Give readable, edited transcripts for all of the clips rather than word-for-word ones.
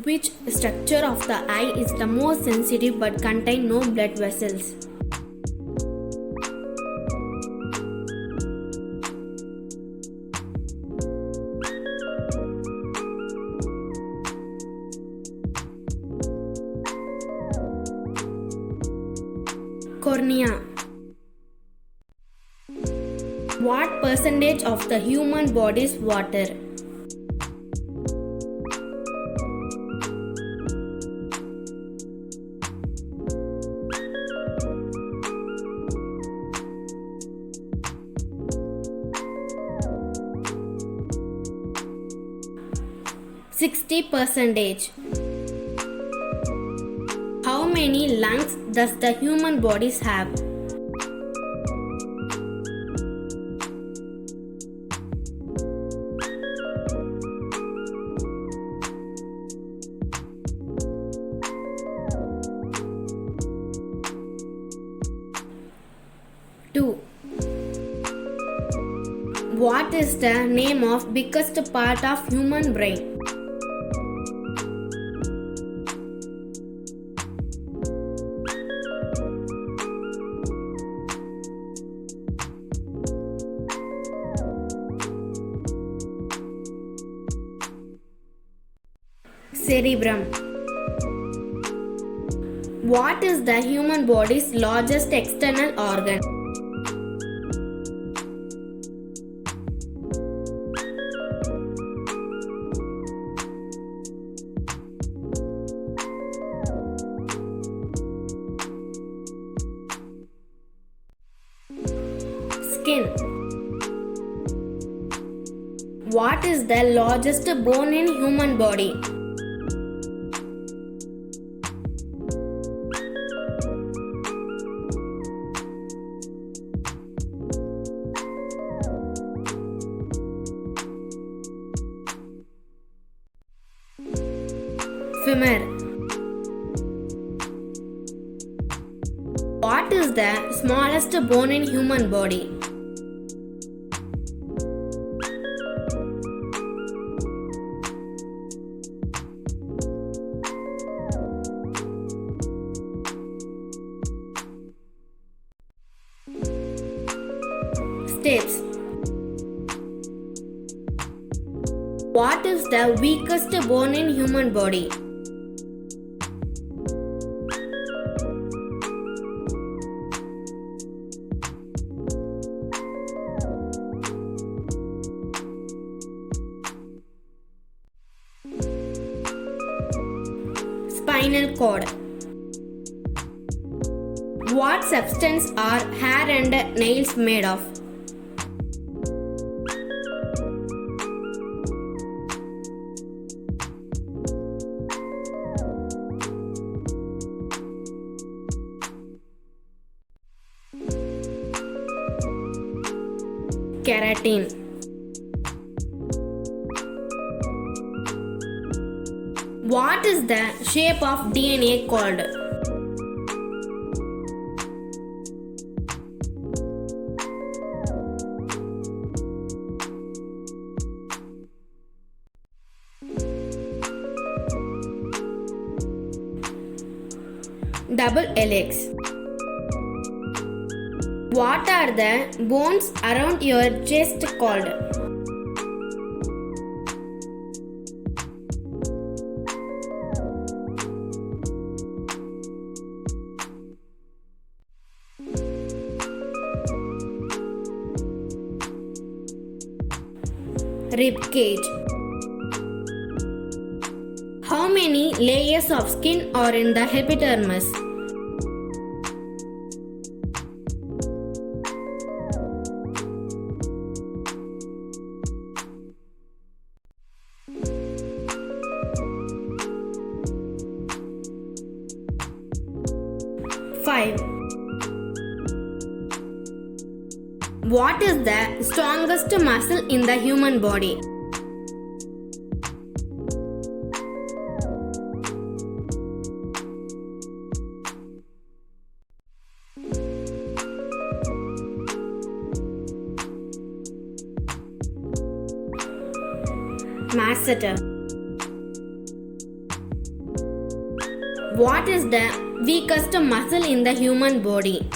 Which structure of the eye is the most sensitive but contain no blood vessels? Cornea. What percentage of the human body is water? %60. How many lungs does the human body have? Two. What is the name of biggest part of human brain? Cerebrum. What is the human body's largest external organ? Skin. What is the largest bone in human body? Femur. What is the smallest bone in human body? Stapes. What is the weakest bone in human body? Spinal cord. What substance are hair and nails made of? Keratin. What is the shape of DNA called? Double helix. What are the bones around your chest called? Rib cage. How many layers of skin are in the epidermis? Five. What is the strongest muscle in the human body? Masseter. What is the weakest muscle in the human body?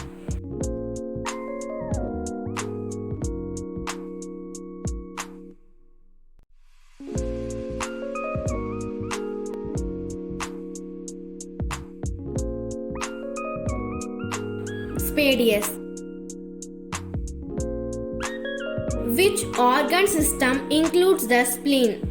Spadius. Which organ system includes the spleen?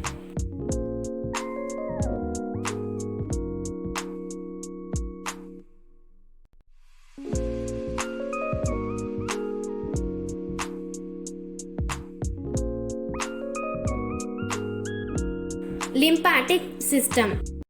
Lymphatic system.